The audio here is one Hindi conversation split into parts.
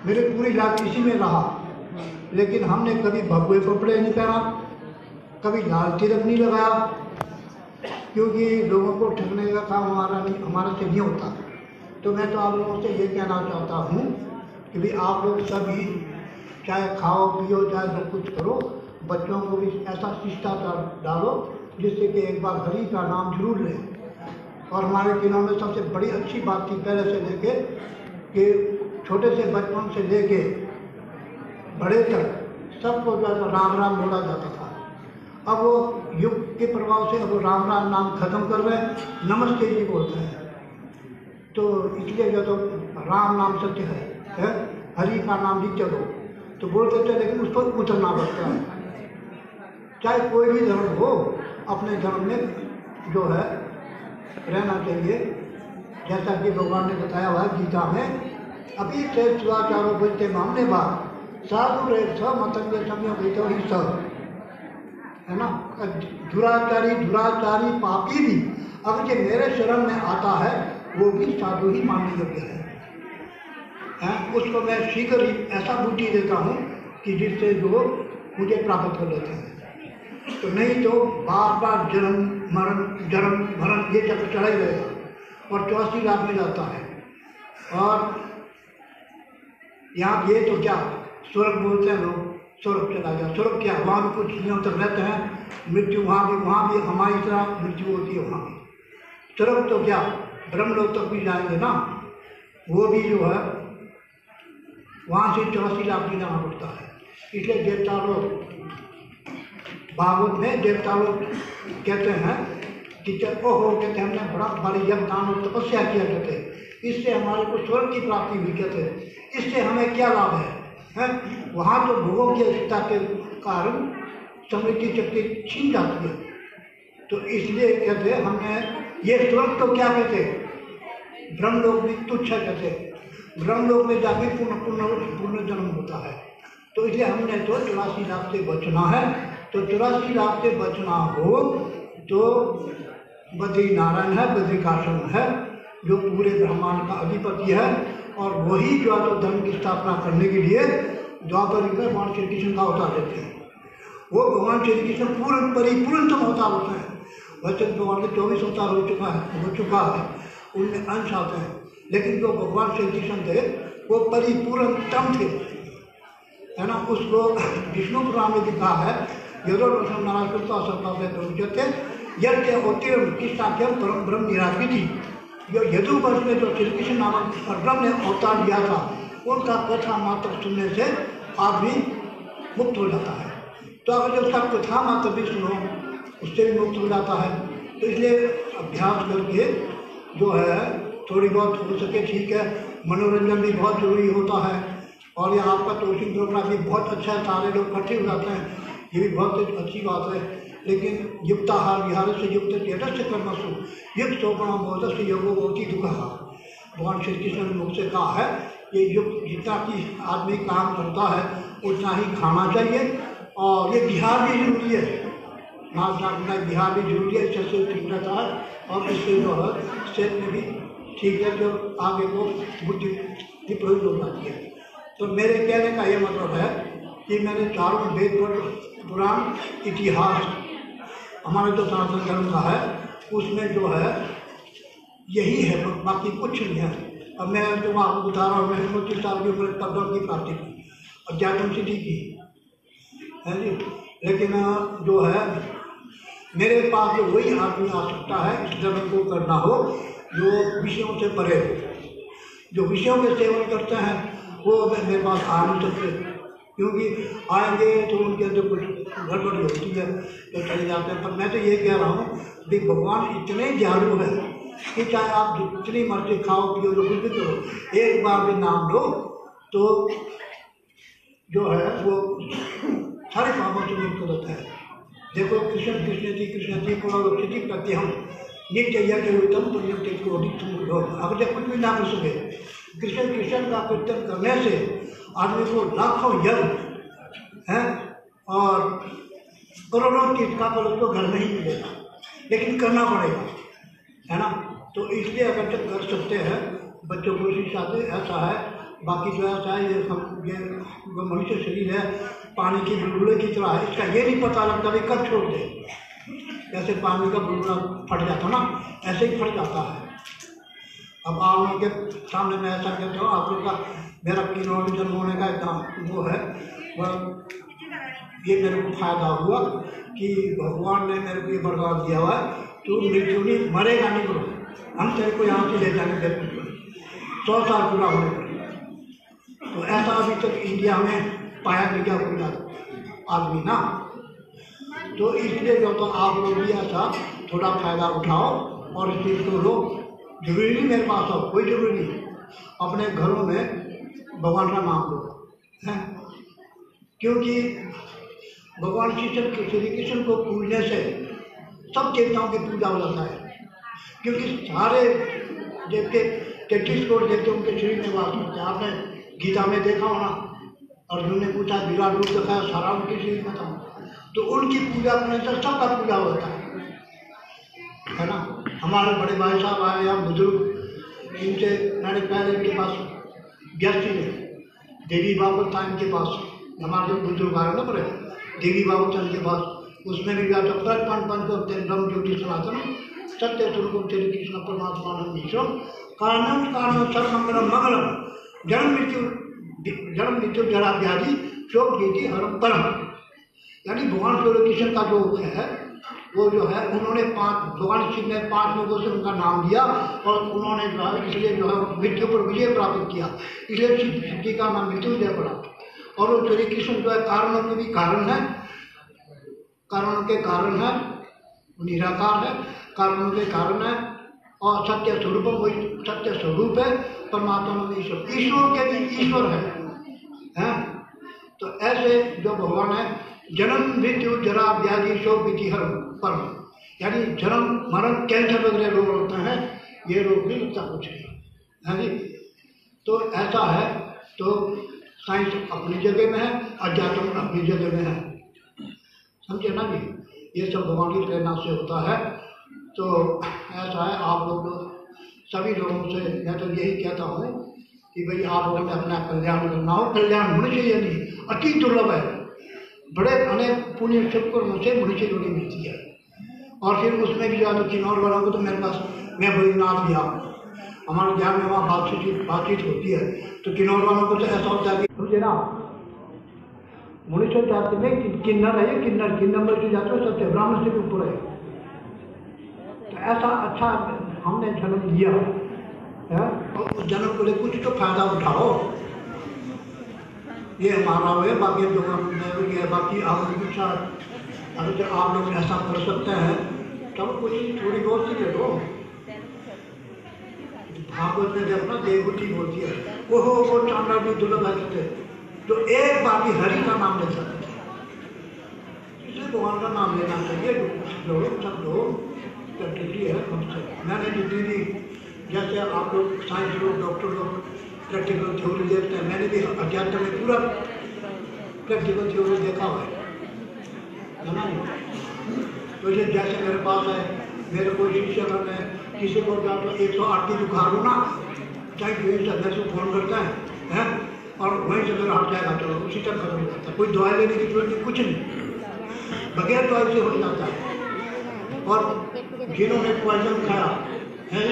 मेरे पूरी लाइफ इसी में रहा। लेकिन हमने कभी भगवे कपड़े नहीं पहना, कभी लाल तिलक नहीं लगाया, क्योंकि लोगों को ठगने का काम हमारा से नहीं होता। तो मैं तो आप लोगों से ये कहना चाहता हूँ कि भी आप लोग सभी चाहे खाओ पियो चाहे सब कुछ करो, बच्चों को भी ऐसा शिष्टाचार डालो जिससे कि एक बार हरि का नाम जरूर लें। और हमारे दिनों में सबसे बड़ी अच्छी बात थी पहले से लेके कि छोटे से बचपन से लेके बड़े तक सबको जो है राम राम बोला जाता था। अब वो युग के प्रभाव से अब वो राम राम नाम खत्म कर रहे हैं, नमस्ते जी बोलते हैं। तो इसलिए जो तो राम नाम सत्य है, हरि का नाम भी चलो तो बोलते थे, लेकिन उस पर उतरना पड़ता है। चाहे कोई भी धर्म हो, अपने धर्म में जो है रहना चाहिए। जैसा कि भगवान ने बताया हुआ गीता में, अभी से शिवाचारों बोलते मामले बात साधु रे सब मतंग समय तो ही सब है ना। दुराचारी पापी भी अगर जो मेरे शरण में आता है वो भी साधु ही मानने योग्य है। उसको मैं शीघ्र ही ऐसा बुद्धि देता हूँ कि जिससे जो मुझे प्राप्त कर लेते हैं। तो नहीं तो बार बार जन्म मरण ये चक्कर चला ही रहेगा और 84 लाख में जाता है। और यहाँ ये तो क्या स्वर्ग बोलते हैं लोग, स्वर्ग चला गया। स्वर्ग क्या, वहाँ भी कुछ दिनों तक रहते हैं, मृत्यु वहाँ भी हमारी तरह मृत्यु होती है वहाँ भी। स्वर्ग तो क्या ब्रह्मलोक तक भी जाएंगे ना, वो भी जो है वहाँ से 84 लाख भी जाना पड़ता है। इसलिए देवता लोग भागवत में देवता लोग कहते हैं कि ओहो कहते हैं हमने बड़ा बड़ी यज्ञदान और तपस्या किया कहते, इससे हमारे को स्वर्ग की प्राप्ति हुई कहते, इससे हमें क्या लाभ है? वहाँ तो भोगों की अधिकता के कारण समृद्धि शक्ति छीन जाती है। तो इसलिए कहते हमने ये स्वर्ग तो क्या कहते, ब्रह्मलोक भी तुच्छ है कहते, ब्रह्मलोक में जाके पुनः जन्म होता है। तो इसलिए हमने तो 84 लाख से बचना है। तो 84 लाख से बचना हो तो बद्री नारायण है, बद्रिकाश्रम है जो पूरे ब्रह्मांड का अधिपति है और वही जो है तो धर्म की स्थापना करने के लिए द्वापर युग में भगवान श्री कृष्ण का अवतार लेते हैं। वो भगवान श्री कृष्ण पूर्ण परिपूर्णतम अवतार होते हैं। वैसे भगवान के 24 अवतार हो चुका है, उनमें अंश आते हैं, लेकिन जो भगवान श्री कृष्ण थे वो परिपूर्णतम थे, है ना। उसको विष्णु पुराण में लिखा है, यदो रोशन नारायण यज्ञ अवतीर्ण कृष्णाख्यम परम ब्रह्म निरापी थी। जो यदु वर्ष में जो श्री कृष्ण नामक ब्रह्म ने अवतार लिया था, उनका कथा मात्र सुनने से आदमी मुक्त हो जाता है। तो अगर जो उसका कथा मात्र भी सुनो, उससे भी मुक्त हो जाता है। तो इसलिए अभ्यास करके जो है थोड़ी बहुत हो सके ठीक है। मनोरंजन भी बहुत जरूरी होता है, और यहाँ आपका तोषिक प्रोग्राम भी बहुत अच्छा है, सारे लोग इकट्ठे हो जाते हैं, ये भी बहुत अच्छी बात है। लेकिन युक्ताहार विहार से युक्त तेजस से कर्मसु युक्त सोपणा बोध से योगो होती दुखा। भगवान श्री कृष्ण ने मुझसे कहा है ये युक्त जितना कि आदमी काम करता है उतना ही खाना चाहिए, और ये बिहार भी जरूरी है, नाचना बिहार भी जरूरी है, इससे से ठीक रहता है, और इससे जो है सेहत में भी ठीक है, जो आगे को बुद्धि की प्रयोग हो जाती है। तो मेरे कहने का ये मतलब है कि मैंने चारों वेद पुराण इतिहास हमारे जो सनातन धर्म का है उसमें जो है यही है, बाकी कुछ नहीं है। अब मैं जो आपको बता रहा हूँ, मैंने 25 साल की उम्र पदों की प्राप्ति की, अध्यात्म सिद्धि की है जी। लेकिन जो है मेरे पास जो वही आदमी आ सकता है इस धर्म को करना हो जो विषयों से परे हो। जो विषयों के सेवन करते हैं वो मेरे पास आ नहीं सकते, क्योंकि आएंगे तो उनके अंदर कुछ गड़बड़ी होती है तो चले जाते हैं। पर मैं तो ये कह रहा हूँ कि भगवान इतने दयालु है कि चाहे आप जितनी मर्जी खाओ पियो जो कुछ भी करो, एक बार भी नाम लो तो जो है वो सारे पापों से मुक्त होता है। देखो कृष्ण जी पुनर्वक्षति करते हम नित्य यज्ञ उत्तम पुण्य को अब जब कुछ भी ना कर सके, कृष्ण का कीर्तन करने से आदमी को लाखों यज्ञ हैं और करोड़ों चीज का फल उसको घर में ही मिलेगा, लेकिन करना पड़ेगा, है ना। तो इसलिए अगर जब कर सकते हैं बच्चों को शिक्षा दे, ऐसा है। बाकी जो ऐसा है ये मनुष्य शरीर है पानी की बुलबुले की तरह है, इसका ये नहीं पता लगता भी कब छोड़ दे। जैसे पानी का बुलबुला फट जाता ना, ऐसे ही फट जाता है। अब आप लोगों के सामने मैं ऐसा कहता हूँ, आप लोग का मेरा किन्होंने जन्म होने का इतना वो है, ये मेरे को फायदा हुआ कि भगवान ने मेरे को ये वरदान दिया हुआ है, तू मृत्यु नहीं मरेगा नहीं करो, हम तेरे को यहाँ से ले जाएंगे 100 साल पूरा होने पर। तो ऐसा अभी तक इंडिया में पाया नहीं गया कोई आदमी ना। तो इसलिए जो तो आप लोग भी ऐसा थोड़ा फायदा उठाओ और इस चीज़ को लो। जरूरी नहीं मेरे पास हो, कोई जरूरी नहीं, अपने घरों में भगवान का नाम लो है, क्योंकि भगवान श्री कृष्ण को पूजने से सब देवताओं की पूजा हो जाता है। क्योंकि सारे देवते 33 करोड़ देवते उनके शरीर में वास करते हैं। आपने गीता में देखा होना, अर्जुन ने पूछा विराट रूप दिखाया, सारा उनके शरीर में था, तो उनकी पूजा करने से सबका पूजा होता है ना। हमारे बड़े भाई साहब आए यहाँ बुजुर्ग, इनसे मैंने पहले इनके पास व्यक्ति में देवी बाबू था इनके पास, हमारे जो बुजुर्ग आए ना बड़े देवी बाबू था इनके पास, उसमें भी गया तो पंच करते ब्रह्म ज्योति सनातन सत्य स्वरूप तेरी कृष्ण परमात्मा ईश्वर कारणम कारण सर्वमंगलम मंगलम जन्म मृत्यु जरा व्याधि शोक भीति हरम परम। यानी भगवान श्री कृष्ण का जो है वो जो है उन्होंने भगवान शिव ने 5 लोगों से उनका नाम दिया और उन्होंने जो है इसलिए जो है मृत्यु पर विजय प्राप्त किया, इसलिए शिव जी का नाम मृत्युंजय पड़ा। और वो श्री कृष्ण जो है कारणों के भी कारण है, कारणों के कारण है, निराकार है, कारणों के कारण है, और सत्य स्वरूप वही सत्य स्वरूप है, परमात्मा में ईश्वर, ईश्वर के भी ईश्वर है। तो ऐसे जो भगवान है जन्म मृत्यु जरा व्याधि शोक भीति हर परम, यानी जन्म मरण कैंसर वगैरह रोग होते हैं, ये रोग भी लगता कुछ नहीं है जी। तो ऐसा है, तो साइंस अपनी जगह में है, अध्यात्म अपनी जगह में है, समझे ना जी। ये सब भगवान की प्रेरणा से होता है। तो ऐसा है, आप लोग सभी लोगों से मैं तो यही कहता हूँ कि भाई आप लोगों ने अपना कल्याण करना हो, कल्याण होने चाहिए नहीं, अति दुर्लभ है, बड़े अनेक पुण्य कर्मों से मनुष्य योनि मिलती है। और फिर उसमें भी जो किन्नौर वालों को तो मेरे पास, मैं बद्रीनाथ गया, हमारे ज्ञान में वहाँ बातचीत होती है, तो किन्नौर वालों को तो ऐसा होता है कि मुझे ना मनुष्य जाति में किन्नर है, किन्नर नंबर की जाति में सबसे ब्राह्मण से भी ऊपर है। तो ऐसा अच्छा हमने जन्म लिया है, और उस जन्म को लेकर कुछ तो फायदा उठाओ, ये हमारा है। बाकी जो ये बाकी आप अगर आप लोग ऐसा कर सकते हैं तब कुछ थोड़ी बहुत सी दे दो। भागवत में देखना देवभूति बोलती है, वो चांडा भी दुर्लभ है जो एक बार भी हरि का नाम ले सकते थे, इसलिए भगवान का नाम लेना चाहिए। लोग सब लोग प्रैक्टिकली है हमसे, मैंने जितनी भी, जैसे आप लोग साइंस लोग, डॉक्टर लोग प्रैक्टिकल थ्योरी देखते हैं, मैंने भी अध्यात्म में पूरा प्रैक्टिकल थ्योरी देखा हुआ है ना। तो जैसे मेरे पास है, मेरे कोई शिक्षक है, किसी को जा तो 108 की बुखार हो ना, चाहे कोई फोन करता है और वहीं से मेरा हट जाएगा, चलो उसी तक खत्म हो जाता है, कोई दवाई लेने की जरूरत नहीं, कुछ नहीं, बगैर दवाई से हो जाता है। और जिन्होंने पॉइजन खाया है,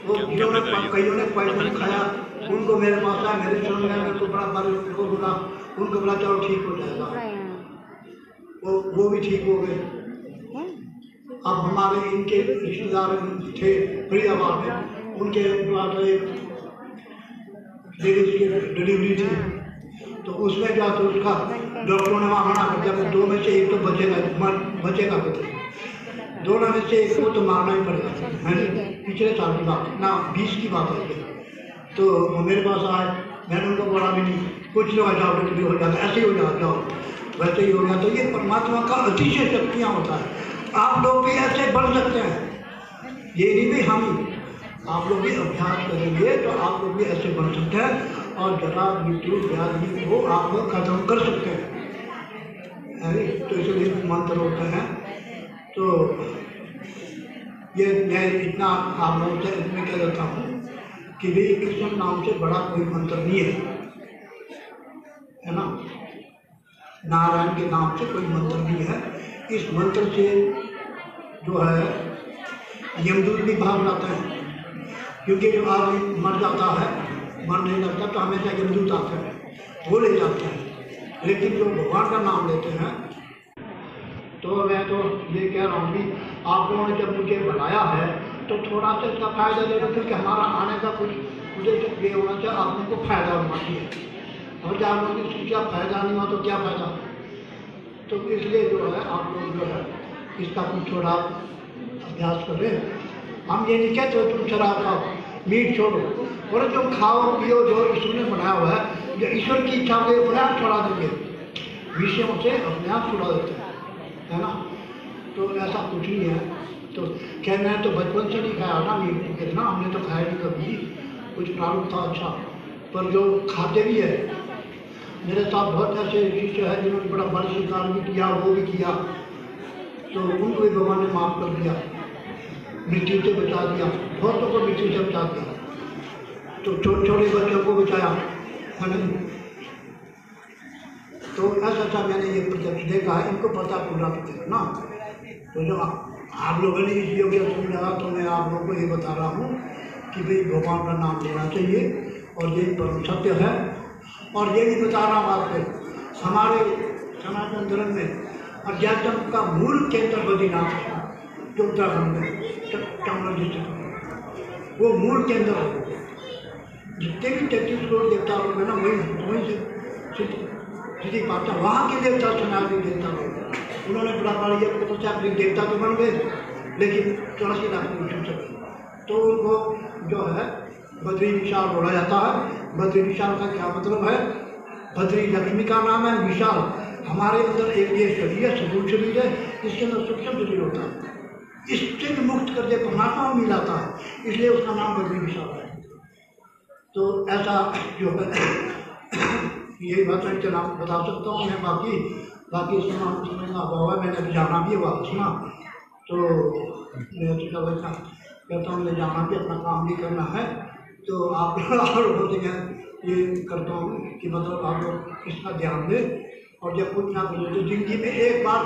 वो जिन्होंने कईयों ने पॉइजन खाया, उनको मेरे पास आया, मेरे शरण में मेरे को बड़ा बोला, उनको बोला चलो ठीक हो जाएगा, वो भी ठीक हो गए। अब हमारे इनके रिश्तेदार थे फरीदाबाद में, उनके पास एक लेडीज की डिलीवरी थी, तो उसमें क्या तो उसका डॉक्टरों ने वहाँ मना कर दिया, 2 में से 1 तो बचेगा बेटे, दोनों में से 1 को तो मारना ही पड़ेगा, है पिछले साल की बात ना, 20 की बात है। तो वो मेरे पास आए, मैंने उनको बोला भी नहीं, कुछ लोग जाओ डिलीवरी हो जाता, ऐसे ही हो जाओ, वैसे ही हो गया। तो ये परमात्मा का अतिशय शक्तियाँ होता है, आप लोग भी ऐसे बढ़ सकते हैं, ये नहीं भी हम, आप लोग भी अभ्यास करेंगे तो आप लोग भी ऐसे बन सकते हैं, और जरा मृत्यु व्याधि को आप लोग खत्म कर सकते हैं। तो इसलिए मंत्र होते हैं। तो ये मैं इतना आप लोगों से इसमें कह देता हूँ कि भाई कृष्ण नाम से बड़ा कोई मंत्र नहीं है ना, नारायण के नाम से कोई मंत्र नहीं है। इस मंत्र से जो है यमदूत भी भाग जाते हैं, क्योंकि जब आदमी मर जाता है, मर नहीं लगता तो हमेशा यमदूत आते हैं, वो ले जाते हैं। लेकिन जो भगवान का नाम लेते हैं, तो मैं तो ये कह रहा हूँ कि आप लोगों ने जब मुझे बनाया है तो थोड़ा सा इसका फायदा ले लो, क्योंकि हमारा आने का कुछ उद्देश्य ये होना चाहिए, आप लोगों को फायदा होना चाहिए। और जब आप लोगों की क्या फायदा नहीं हुआ तो क्या फायदा। तो इसलिए जो है आप लोग जो है इसका कुछ थोड़ा अभ्यास करें। हम ये नहीं कहते तुम शराब खाओ, मीट छोड़ो, और जो खाओ पियो जो ईश्वर ने बनाया हुआ है, जो ईश्वर की इच्छा को अपने आप छुड़ा देंगे, विषयों से अपने आप छुड़ा देते हैं, है ना। तो ऐसा कुछ नहीं है। तो क्या मैं तो बचपन से नहीं खाया ना मीट वगैरह ना, हमने तो खाया नहीं कभी, कुछ प्रारूप था अच्छा। पर जो खाते भी है, मेरे साथ बहुत ऐसे शिष्य है जिन्होंने बड़ा बड़ा स्वीकार भी किया, वो भी किया, तो उनको भी भगवान ने माफ़ कर दिया, मृत्यु से बचा दिया, बहुतों को मृत्यु से बचा दिया, तो छोटे छोटे बच्चों को बचाया, है ना। तो ऐसा ऐसा मैंने ये प्रत्यक्ष देखा है, इनको पता पूरा ना। तो जो आप लोगों ने इस योग्य समझा, तो मैं आप लोगों को ये बता रहा हूँ कि भाई भगवान का नाम लेना चाहिए, और यही परम सत्य है। और ये भी बता रहा हूँ आपको, हमारे सनातन धर्म में अध्यात्म का मूल केंद्र बद्रीनाथ है, जो उत्तराखंड में चंबल डिस्ट्रिक्ट, वो मूल केंद्र है। जितने भी 33 करोड़ देवता लोग हैं ना, वहीं से सिद्धि पाता, वहाँ के देवता सनातनी देवता लोग, उन्होंने बड़ा बड़ा ये तपस्या करी, देवता तो बन गए, लेकिन 84 लाख मृत्यु चली, तो उनको जो है बद्री विशाल बोला जाता है। बद्री विशाल का क्या मतलब है? बद्री लक्ष्मी का नाम है, विशाल हमारे अंदर एक ये शरीर है, सगुण शरीर है, इसके अंदर सूक्ष्म शरीर होता है, इससे भी मुक्त कर दे परमात्मा में मिलाता है, इसलिए उसका नाम बद्री विशाल है। तो ऐसा जो है यही बात है, इनके नाम बता सकता हूँ मैं। बाकी समझना हुआ है, मैंने अभी जाना भी है वापस ना, तो मैं कहता हूँ मैं जाना भी, अपना काम भी करना है। तो आप लोगों से ये करता हूँ कि मतलब आप लोग इसका ध्यान दें, और जब कुछ ना कुछ तो जिंदगी में एक बार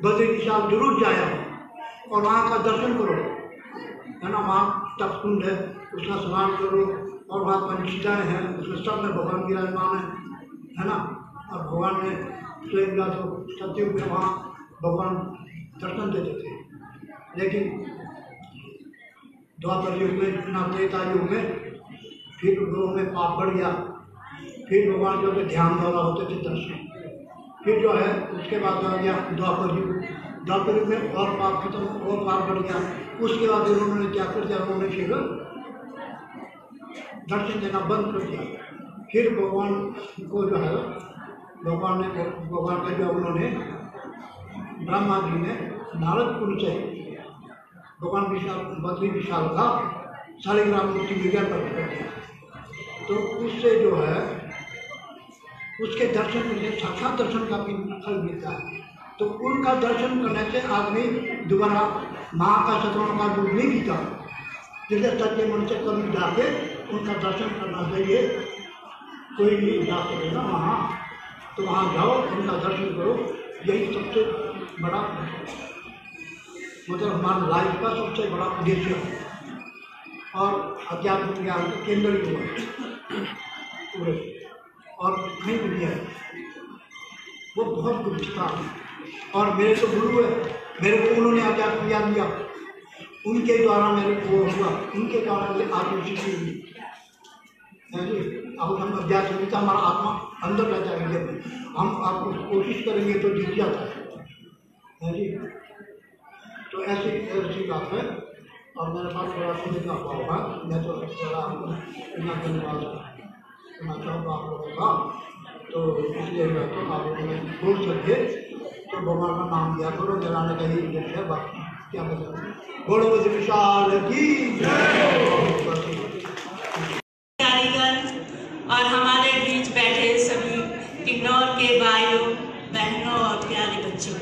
बद्री विशाल जरूर जाया और वहाँ का दर्शन करो, है ना। वहाँ तपकुंड है, उसका स्नान करो, और वहाँ पंचशिलाएँ हैं, उसमें सब में भगवान विराजमान है ना। और भगवान ने स्वयं तो सत्युग में वहाँ भगवान दर्शन देते थे, लेकिन द्वापर युग में ना त्रेता युग में फिर लोगों में पाप बढ़ गया, फिर भगवान जो है ध्यान द्वारा होते थे दर्शन, फिर जो है उसके बाद आ गया द्वापर युग। द्वापर युग में और पाप खत्म, और पाप बढ़ गया। उसके बाद उन्होंने क्या कर दिया, उन्होंने फिर दर्शन देना बंद कर दिया। फिर भगवान को जो है भगवान का जो उन्होंने ब्रह्मा जी ने नारदपुर से भगवान विशाल बद्री विशाल का शालिग्राम मूर्ति विज्ञान प्रकट कर दिया। तो उससे जो है उसके दर्शन के लिए साक्षात दर्शन का भी फल मिलता है। तो उनका दर्शन करने से आदमी दोबारा माँ का शत्रुओं का दूध नहीं पीता। जैसे सच्चे मन से कभी जाके उनका दर्शन करना चाहिए। कोई भी जा सके ना वहाँ, तो वहाँ जाओ, उनका दर्शन करो। यही सबसे बड़ा मतलब हमारे लाइफ का सबसे बड़ा उद्देश्य है, और अध्यात्म ज्ञान का केंद्र भी हुआ पूरे, और कहीं भी है वो बहुत गुप्त था। और मेरे तो गुरु है, मेरे को उन्होंने अध्यात्म ज्ञान दिया, उनके द्वारा मेरे को वो हुआ, उनके द्वारा मेरे आत्मसिद्धि हुई है जी। अब हम अध्यात्म में हमारा आत्मा अंदर रहता है, जब हम आपको कोशिश करेंगे तो जीत जाता है जी। तो ऐसी बात है। और मेरे पास थोड़ा सुनने का होगा, मैं तो थोड़ा इतना धन्यवाद करना चाहूँगा आप लोगों का। तो इसलिए मैं तो आप लोगों ने बोल सके तो भगवान का नाम दिया करो, जलाने का ही उद्देश्य है। बाकी क्या बताऊँ, बोलो बद्री विशाल की जय। और हमारे बीच बैठे सभी किन्नौर के भाइयों बहनों और प्यारे बच्चों,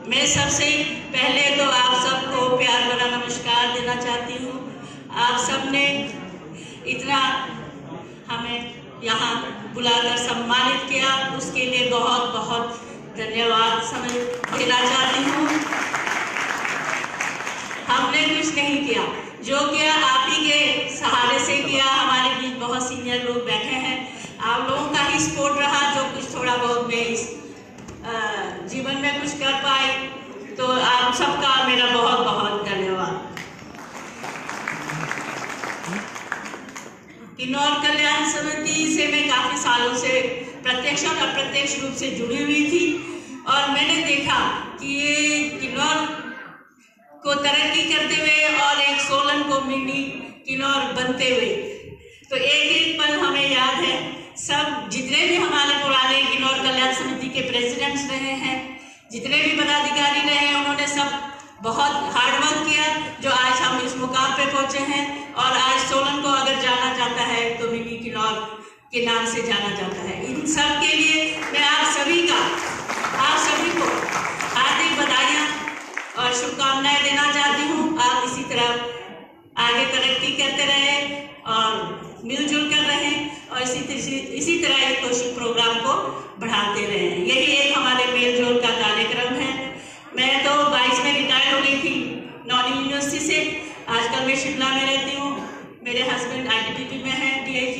मैं सबसे पहले तो आप सबको प्यार भरा नमस्कार देना चाहती हूँ। आप सबने इतना हमें यहाँ बुलाकर सम्मानित किया, उसके लिए बहुत बहुत धन्यवाद समझ देना चाहती हूँ। हमने कुछ नहीं किया, जो किया आप ही के सहारे से किया। हमारे बीच बहुत सीनियर लोग बैठे हैं, आप लोगों का ही सपोर्ट रहा, जो कुछ थोड़ा बहुत मैं इस जीवन में कुछ कर पाई। तो आप सबका मेरा बहुत बहुत धन्यवाद। किन्नौर कल्याण समिति से मैं काफ़ी सालों से प्रत्यक्ष और अप्रत्यक्ष रूप से जुड़ी हुई थी, और मैंने देखा कि ये किन्नौर को तरक्की करते हुए और एक सोलन को मिनी किन्नौर बनते हुए, तो एक एक पल हमें याद है। सब जितने भी हमारे पुराने किन्नौर कल्याण समिति के प्रेसिडेंट्स रहे हैं, जितने भी पदाधिकारी रहे हैं, उन्होंने सब बहुत हार्डवर्क किया, जो आज हम इस मुकाम पे पहुंचे हैं। और आज सोलन को अगर जाना जाता है तो मिनी किन्नौर के नाम से जाना जाता है। इन सब के लिए मैं आप सभी को हार्दिक बधाइयाँ और शुभकामनाएं देना चाहती हूँ। आप इसी तरह आगे तरक्की करते रहें और मिलजुल कर रहें, और इसी तरह एक कोशिश प्रोग्राम को बढ़ाते रहें। यही एक हमारे मेलजोल का कार्यक्रम है। मैं तो 22 में रिटायर हो गई थी नॉर्थ यूनिवर्सिटी से। आजकल मैं शिमला में रहती हूँ, मेरे हस्बैंड ITBP में है DIG,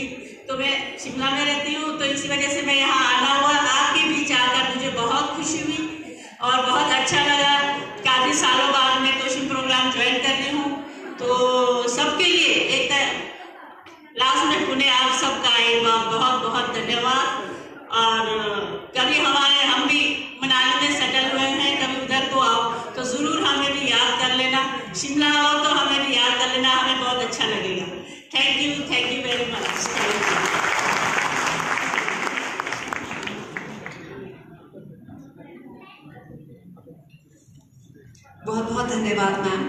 तो मैं शिमला में रहती हूँ। तो इसी वजह से मैं यहाँ आना हुआ। आपके बीच आकर मुझे बहुत खुशी हुई और बहुत अच्छा लगा। काफ़ी सालों बाद मैं कोचिंग प्रोग्राम ज्वाइन कर रही हूँ, तो सबके लिए एक लास्ट में पुणे आप सबका एक बार बहुत बहुत धन्यवाद। और कभी हम भी मनाली में सेटल हुए हैं, कभी उधर को आओ तो ज़रूर हमें भी याद कर लेना। शिमला आओ तो हमें भी याद कर लेना, हमें बहुत अच्छा लगेगा। Thank you very much. बहुत बहुत धन्यवाद ma'am.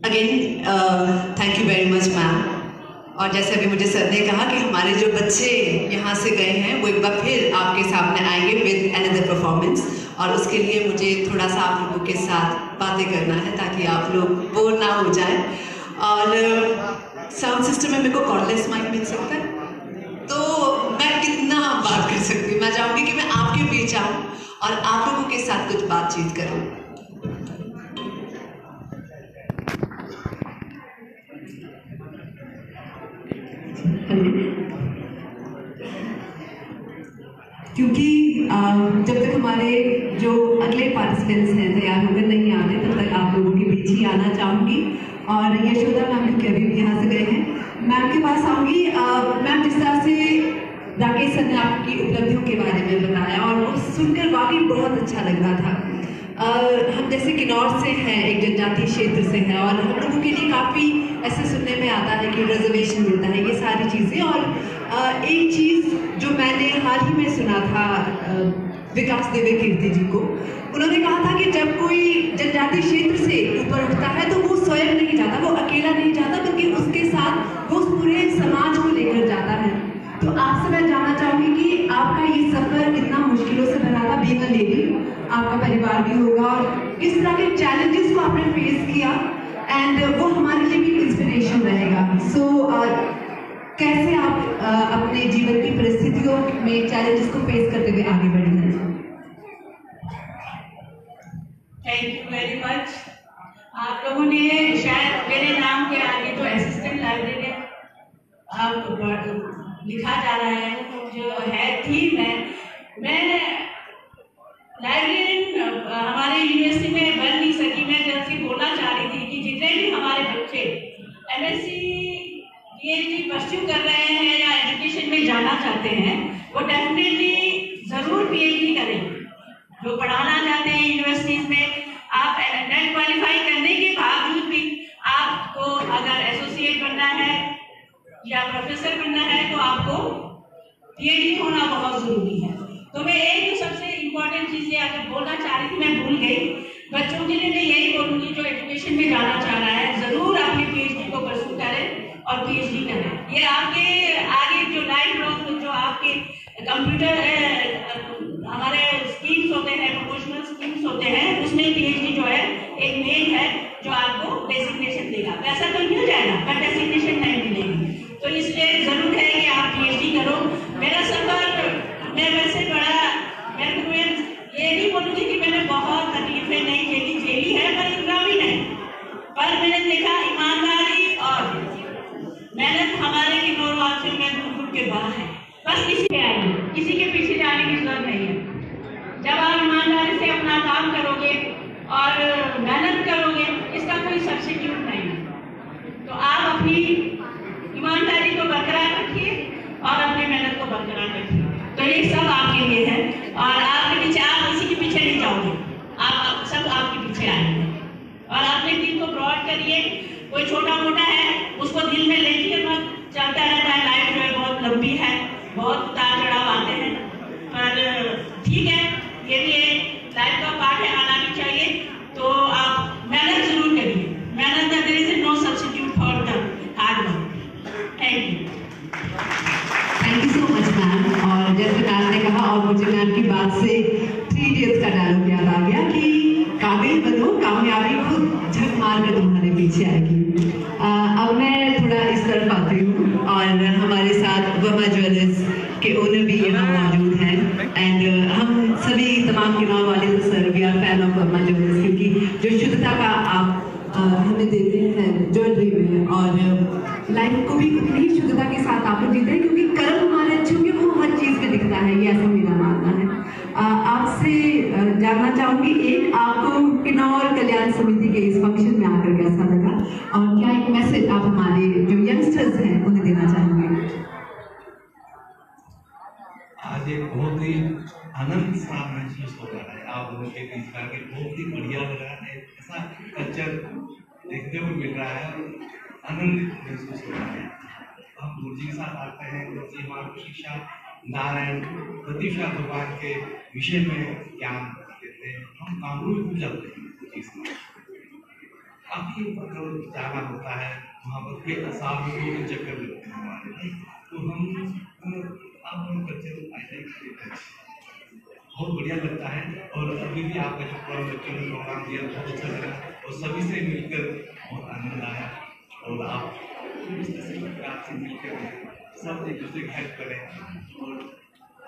Again, thank you very much, ma'am. और जैसे अभी मुझे सर ने कहा कि हमारे जो बच्चे यहाँ से गए हैं वो एक बार फिर आपके सामने आएंगे विद अनदर परफॉर्मेंस, और उसके लिए मुझे थोड़ा सा आप लोगों के साथ बातें करना है ताकि आप लोग बोर ना हो जाए। और साउंड सिस्टम में मेरे को कॉर्डलेस माइक मिल सकता है, तो मैं कितना बात कर सकती हूँ। मैं चाहूँगी कि मैं आपके बीच आऊँ और आप लोगों के साथ कुछ बातचीत करूँ। क्योंकि जब तक हमारे जो अगले पार्टिसिपेंट्स हैं तैयार होकर नहीं आते तब तक आप लोगों के बीच ही आना चाहूँगी। और यशोदा मैम के अभी यहाँ से गए हैं, मैम के पास आऊँगी। मैम, जिस तरह से राकेश सर ने आपकी उपलब्धियों के बारे में बताया और वो सुनकर वाकई बहुत अच्छा लग रहा था। हम जैसे किन्नौर से हैं, एक जनजातीय क्षेत्र से हैं, और हम लोगों के लिए काफ़ी ऐसे सुनने में आता है कि रिजर्वेशन मिलता है, ये सारी चीज़ें। और एक चीज़ जो मैंने हाल ही में सुना था विकास दिव्य कीर्ति जी को, उन्होंने कहा था कि जब कोई जनजातीय क्षेत्र से ऊपर उठता है तो वो स्वयं नहीं जाता, वो अकेला नहीं जाता, बल्कि उसके साथ वो पूरे समाज को लेकर जाता है। तो आपसे मैं जानना चाहूँगी कि आपका ये सफ़र कितना मुश्किलों से भरा था, बीइंग अ लेडी, आपका परिवार भी होगा, और किस तरह के चैलेंजेस को आपने फेस किया, एंड वो हमारे लिए भी इंस्पिरेशन रहेगा। सो कैसे आप अपने जीवन की परिस्थितियों में चैलेंजेस को फेस करते हुए आगे बढ़े हैं? Thank you very much. आप लोगों ने शायद मेरे नाम के आगे तो असिस्टेंट लाइब्रेरियन लिखा जा रहा है, जो है थी मैं लाइब्रेरियन हमारे यूनिवर्सिटी में बन नहीं सकी। मैं जल्दी बोलना चाह रही थी कि जितने भी हमारे बच्चे MSc PhD परस्यू कर रहे हैं या एजुकेशन में जाना चाहते हैं, वो डेफिनेटली जरूर PhD करें। जो पढ़ाना चाहते हैं यूनिवर्सिटीज में, आप नेट क्वालिफाई करने के बावजूद भी आपको अगर एसोसिएट बनना है या प्रोफेसर बनना है तो आपको PhD होना बहुत जरूरी है। तो मैं एक जो सबसे इम्पोर्टेंट चीजें अगर बोलना चाह रही थी, मैं भूल गई। बच्चों के लिए मैं यही बोलूंगी जो एजुकेशन में जाना चाह रहा है, जरूर अपनी PhD को परस्यू करें और PhD करें। ये आपके आगे जो लाइफ लॉन्ग जो आपके कंप्यूटर हमारे स्कीम्स होते हैं, प्रोफेशनल स्कीम्स होते हैं, उसमें PhD जो है एक मेन है जो आपको डेजिग्नेशन देगा। पैसा तो मिल जाएगा पर डेजिग्नेशन नहीं मिलेगी, तो इसलिए जरूर है कि आप PhD करो। मेरा सफर मैं वैसे बड़ा, मैं ये नहीं बोलूँगी कि मैंने बहुत तकलीफें नहीं झेली है, पर इतना भी नहीं, पर मैंने देखा ईमानदारी और मेहनत हमारे किन्नौर वासियों में घुट के बना है। बस किसी के पीछे जाने की जरूरत नहीं है। जब आप ईमानदारी से अपना काम करोगे और मेहनत करोगे, इसका कोई सब्स्टिट्यूट नहीं है। तो आप अपनी ईमानदारी को बरकरार रखिए और अपनी मेहनत को बरकरार रखिए, तो ये सब आपके लिए है। और आपके पीछे, आप किसी के पीछे नहीं जाओगे, आप सब आपके पीछे आएंगे। और अपने दिल को ब्रॉड करिए, कोई छोटा मोटा है उसको दिल में लेके मत, चलता रहता है। लाइफ जो है बहुत लंबी है, बहुत उतार चढ़ाव आते हैं, पर ठीक है, ये भी एक लाइफ का पार्ट है, आना भी चाहिए। तो आप मेहनत जरूर करिए, मेहनत there is no substitute for the hard work. Thank you so much ma'am. और जैसे मैम ने कहा, और मुझे मैम की बात से 3 Idiots का डायलॉग याद आ गया कि काबिल बनो, कामयाबी खुद झक मार कर तुम्हारे पीछे आएगी। अब मैं थोड़ा इस तरफ आती हूँ, और हमारे साथ वर्मा ज्वेलर्स के ओनर भी यहाँ मौजूद हैं, एंड हम सभी तमाम किन्नौर वाले तो sir we are fan of Verma jewellers, क्योंकि जो शुद्धता का आप हमें देते हैं ज्वेलरी में, और लाइफ को भी उतनी शुद्धता के साथ आप लोग जीते हैं, क्योंकि कर्म हमारे अच्छे होंगे वो हर चीज़ में दिखता है, ये ऐसा मेरा मानना है। आपसे जानना चाहूँगी, एक आपको किन्नौर कल्याण समिति के इस फंक्शन में आकर कैसा लगा, और क्या एक मैसेज आप हमारे जो यंगस्टर्स हैं उन्हें देना चाहेंगे? आज एक बहुत ही आनंद सा महसूस हो रहा है आप लोगों के बीच में, बहुत ही बढ़िया लग रहा है। ऐसा कल्चर देखने को मिल रहा है और आनंदित महसूस हो रहा है। हम गुरु जी के साथ आते हैं, गुरु जी हमारी शिक्षा नारायण प्रतीक्षा भगवान के विषय में ज्ञान देते हैं। हम कानून में खूब जाते हैं, काफी ऊपर जाना होता है, वहाँ पर के साल में 2 दिन चक्कर लगते हैं हमारे, तो हम कल्चर बहुत बढ़िया लगता है। और अभी भी आपका जो प्रोग्राम दिया बहुत अच्छा लगा और सभी से मिलकर बहुत आनंद आया। और आप आपसे मिलकर सब एक दूसरे की हेल्प करें और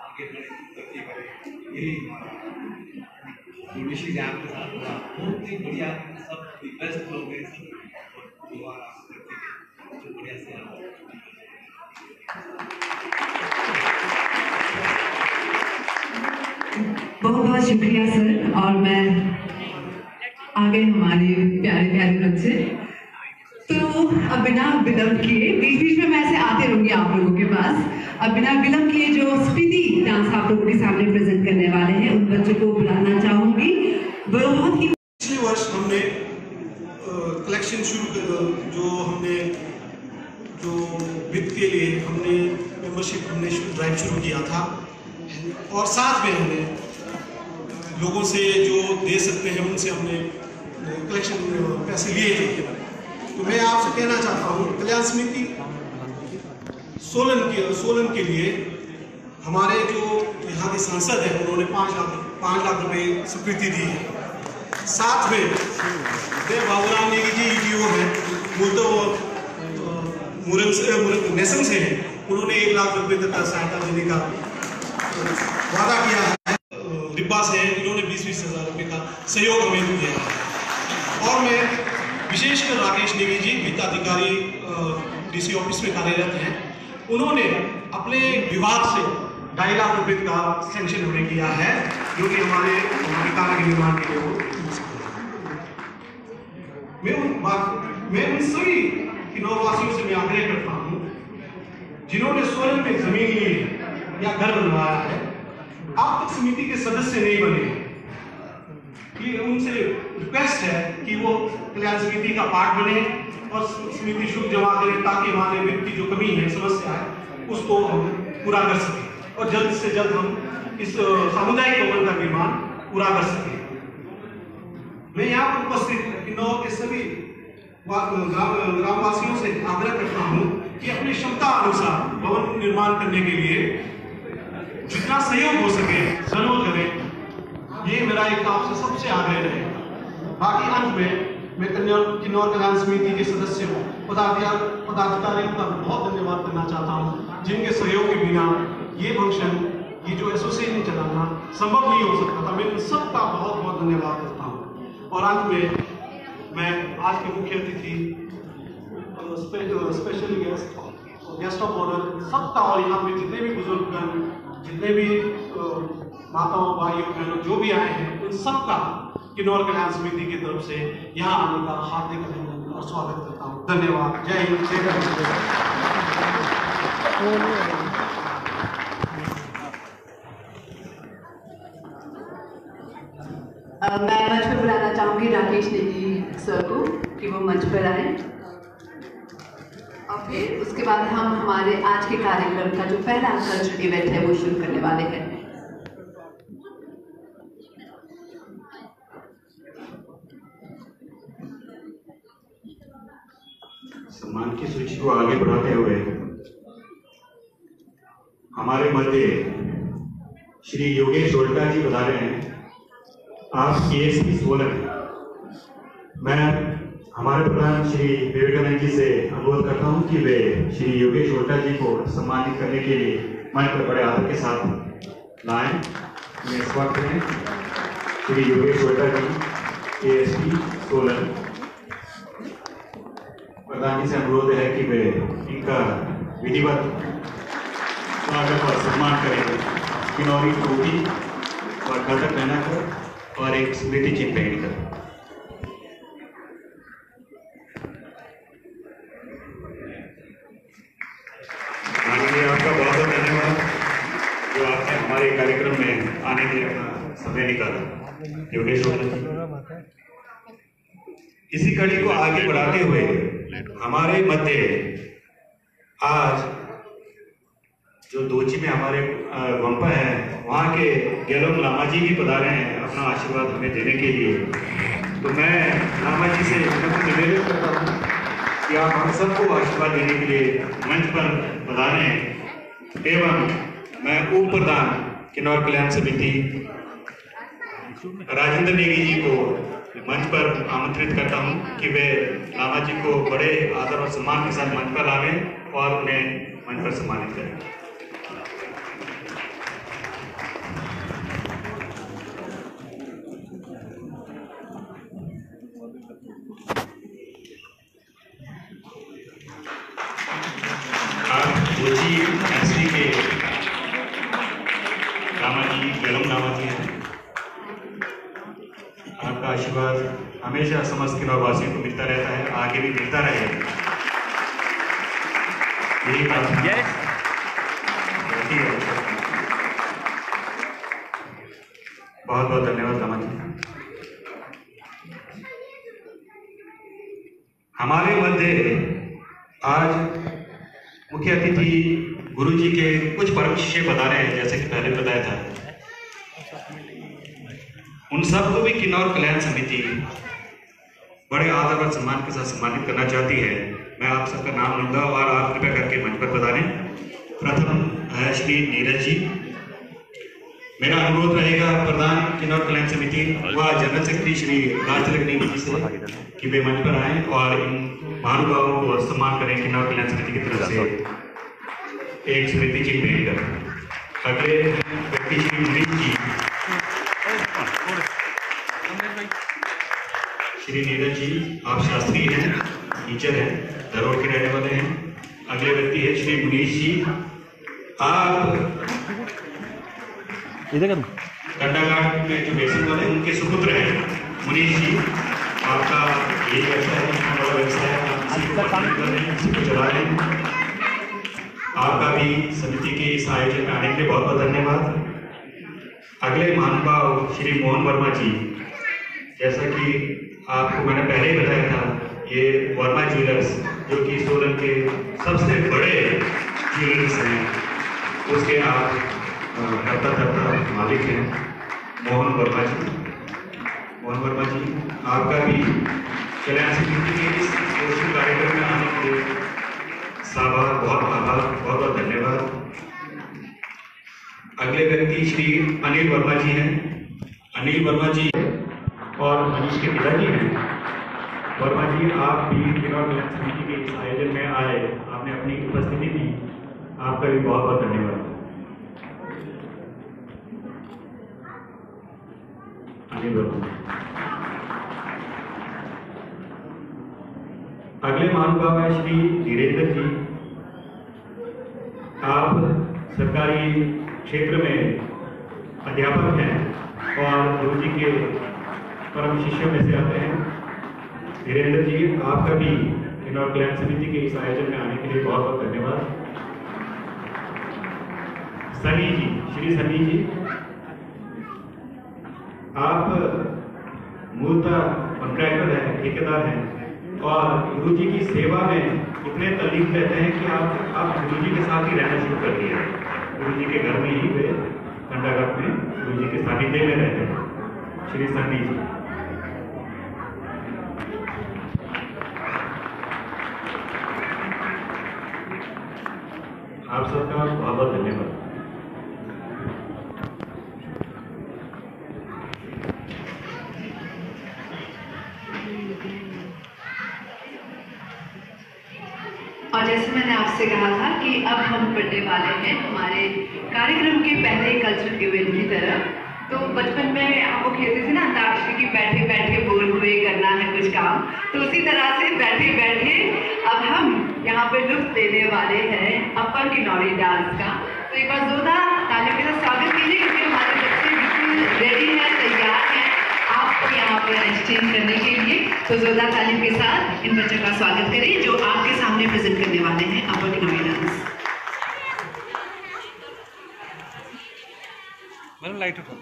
आगे बढ़े, तरक्की करें, यही हमारा विशेष आपके साथ हुआ। बहुत ही बढ़िया, सब बेस्ट लोग हैं, सब दुआ करते हैं जो बढ़िया से आप। बहुत बहुत शुक्रिया सर। और मैं आगे हमारे प्यारे प्यारे बच्चे, तो अब बिना विलंब किए, बीच बीच में मैं ऐसे आते रहूंगी आप लोगों के पास, अब बिना विलंब किए जो स्पीति डांस आप लोगों के सामने प्रेजेंट करने वाले हैं उन बच्चों को बुलाना चाहूंगी। बहुत ही पिछले वर्ष हमने कलेक्शन जो वित्त के लिए हमने मेंबरशिप ड्राइव शुरू किया था, और साथ में हमने लोगों से जो दे सकते हैं उनसे हमने कलेक्शन पैसे लिए थे। तो मैं आपसे कहना चाहता हूँ, कल्याण समिति सोलन के लिए हमारे जो यहाँ के सांसद हैं उन्होंने 5 लाख रुपए स्वीकृति दी है। साथ में बाबूराम नेगी जी ईडीओ हैं, नेसम से हैं, उन्होंने 1 लाख रुपए तक का सहायता देने का वादा किया है। डिब्बा से इन्होंने 20-20 हज़ार रुपये का सहयोग हमें दिया है। और मैं विशेषकर राकेश नेगी जी, वित्त अधिकारी डीसी ऑफिस में कार्यरत हैं, उन्होंने अपने विभाग से 2.5 लाख रुपए का सैंक्शन हमें किया है, जो कि हमारे कार के निर्माण के लिए मैं उन सभी किन्नौर से मैं आग्रह करता हूँ जिन्होंने सोलन में जमीन ली है या घर बनवाया है, आप तक समिति के सदस्य नहीं बने, कि उनसे रिक्वेस्ट है कि वो कल्याण समिति का पार्ट बने और समिति शुल्क जमा करें, ताकि हमारे वित्त की जो कमी है, समस्या है, उसको हम पूरा कर सकें और जल्द से जल्द हम इस सामुदायिक भवन का निर्माण पूरा कर सकें। मैं यहाँ पर उपस्थित किन्नौर के सभी ग्रामवासियों से आग्रह करता हूँ कि अपनी क्षमता अनुसार भवन निर्माण करने के लिए जितना सहयोग हो सके जरूर करें। ये मेरा एक आपसे सबसे आग्रह है। बाकी अंत में मैं किन्नौर कल्याण समिति के सदस्यों, पदाधिकारियों का बहुत धन्यवाद करना चाहता हूँ, जिनके सहयोग के बिना ये फंक्शन, ये जो एसोसिएशन चलाना संभव नहीं हो सकता था। मैं उन सबका बहुत बहुत धन्यवाद करता हूँ। और अंत में मैं आज के मुख्य अतिथि, स्पेशल गेस्ट ऑफ ऑनर सबका, और यहाँ पे जितने भी बुजुर्गगण, जितने भी माताओं, भाइयों, बहनों जो भी आए हैं, उन सबका किन्नौर कल्याण समिति की तरफ से यहाँ आने का हार्दिक अभिनंदन और स्वागत करता हूँ। धन्यवाद। जय हिंद, जय भारत। मैं मंच पर बुलाना चाहूंगी राकेश नेगी सर को कि वो मंच पर आए, और फिर उसके बाद हम हमारे आज के कार्यक्रम का जो पहला कल्चरल इवेंट है वो शुरू करने वाले हैं। सम्मान की सूची को आगे बढ़ाते हुए हमारे मध्य श्री योगेश होल्टा जी बता रहे हैं, आप केएसपी सोलन। मैं हमारे प्रधान श्री विवेकानंद जी से अनुरोध करता हूं कि वे श्री योगेश होल्टा जी को सम्मानित करने के लिए मंच पर बड़े आदर के साथ लाएं। मैं इस वक्त में श्री योगेश होल्टा जी, केएसपी सोलन, प्रधान जी से अनुरोध है कि वे इनका विधिवत स्वागत और सम्मान करेंगे। किन्नौरी टोपी और खड़क पहनाकर और एक स्मृति चिन्ह पहनकर। आपका बहुत बहुत धन्यवाद जो आपने हमारे कार्यक्रम में आने के लिए अपना समय निकाला। योगेश होल्टा, इसी कड़ी को आगे बढ़ाते हुए हमारे मध्य आज जो दोची में हमारे वंपा है, वहाँ के गैलोम लामा जी भी पधारे हैं अपना आशीर्वाद हमें देने के लिए। तो मैं लामा जी से निवेदन करता हूँ कि आप हम सबको आशीर्वाद देने के लिए मंच पर पधारे हैं एवं मैं उप प्रधान किन्नौर कल्याण समिति राजेंद्र नेगी जी को मंच पर आमंत्रित करता हूं कि वे लामा जी को बड़े आदर और सम्मान के साथ मंच पर लावें और उन्हें मंच पर सम्मानित करें। आप कोची एससी के लामा जी गलम लामा जी हैं। आपका आशीर्वाद हमेशा समस्त किन्नौर वासियों को मिलता रहता है, आगे भी मिलता रहेगा। यही प्रार्थना बहुत बहुत धन्यवाद लामा जी। हमारे मध्य आज मुख्य अतिथि गुरु जी के कुछ परम शिष्य बता रहे हैं, जैसे कि पहले बताया था। उन सबको भी किन्नौर कल्याण समिति बड़े आदर और सम्मान के साथ सम्मानित करना चाहती है। मैं आप सबका नाम लूंगा और आप कृपया करके मंच पर पधारें। प्रथम है श्री नीरज जी। मेरा अनुरोध रहेगा प्रधान किन्नौर कल्याण समिति व जनरल सेक्रेटरी श्री राजतिलक नेगी जी से कि वे मंच पर आएं और इन महानुभावों को सम्मान करें। किन्नौर कल्याण समिति की तरफ से एक स्मृति चिन्ह भेंट करें। अगले व्यक्ति श्री नीरज जी। श्री नीरज जी आप शास्त्री हैं, टीचर हैं, धरोहर के रहने वाले हैं। अगले व्यक्ति है श्री मुनीश जी। आप कंडाघाट में जो बेसिक वाले उनके सुपुत्र हैं। मुनीश जी आपका यही व्यवसाय है, बड़ा व्यवसाय है, आप इसी को कर रहे हैं, इसी को चला रहे हैं। आपका भी समिति के इस आयोजन में आने के लिए बहुत बहुत धन्यवाद। अगले महानुभाव श्री मोहन वर्मा जी। जैसा कि आपको मैंने पहले ही बताया था, ये वर्मा ज्वेलर्स जो कि सोलन के सबसे बड़े ज्वेलर्स हैं, उसके आप कर्ता मालिक हैं मोहन वर्मा जी। मोहन वर्मा जी आपका भी कल्याण समिति के इस पोषण कार्यक्रम में आने के लिए साबार बहुत आभार, बहुत बहुत धन्यवाद। अगले व्यक्ति श्री अनिल वर्मा जी हैं। अनिल वर्मा जी और मनीष के पिताजी हैं। वर्मा जी आप भी किन्नौर कल्याण समिति के इस आयोजन में आए, आपने अपनी उपस्थिति दी, आपका भी बहुत बहुत धन्यवाद। अनिल वर्मा। अगले महानुभाव है श्री धीरेन्द्र जी। आप सरकारी क्षेत्र में अध्यापक हैं और गुरु जी के परम शिष्यों में से आते हैं। धीरेन्द्र जी आपका भी किन्नौर कल्याण समिति के इस आयोजन में आने के लिए बहुत बहुत धन्यवाद। सनी जी, श्री सनी जी आप मूलतः कॉन्ट्रैक्टर हैं, ठेकेदार हैं और गुरु जी की सेवा में इतने तल्लीन रहते हैं कि आप गुरु जी के साथ ही रहना शुरू कर दिया। गुरु जी के घर में ही वे कंडाघाट में गुरु जी के सानिध्य में रहते हैं। श्री सनी जी आप सबका बहुत बहुत धन्यवाद। और जैसे मैंने आपसे कहा था कि अब हम बढ़ने वाले हैं हमारे कार्यक्रम के पहले कल्चरल इवेंट की तरफ। तो बचपन में आपको खेलते थे ना अंताक्षरी की बैठे बैठे बोल हुए करना है कुछ काम, तो उसी तरह से बैठे बैठे अब हम यहाँ पे लुत्फ लेने वाले हैं अपर किन्नौरी डांस का। तो एक बार जोरदार तालियों के साथ स्वागत कीजिए, क्योंकि हमारे बच्चे बिल्कुल रेडी हैं, तैयार हैं आपको यहाँ पर एक्सचेंज करने के लिए। तो जोरदार तालियों के साथ इन बच्चों का स्वागत करें जो आपके सामने प्रेजेंट करने वाले हैं अपर किन्नौरी डांस। मैडम लाइट उठो।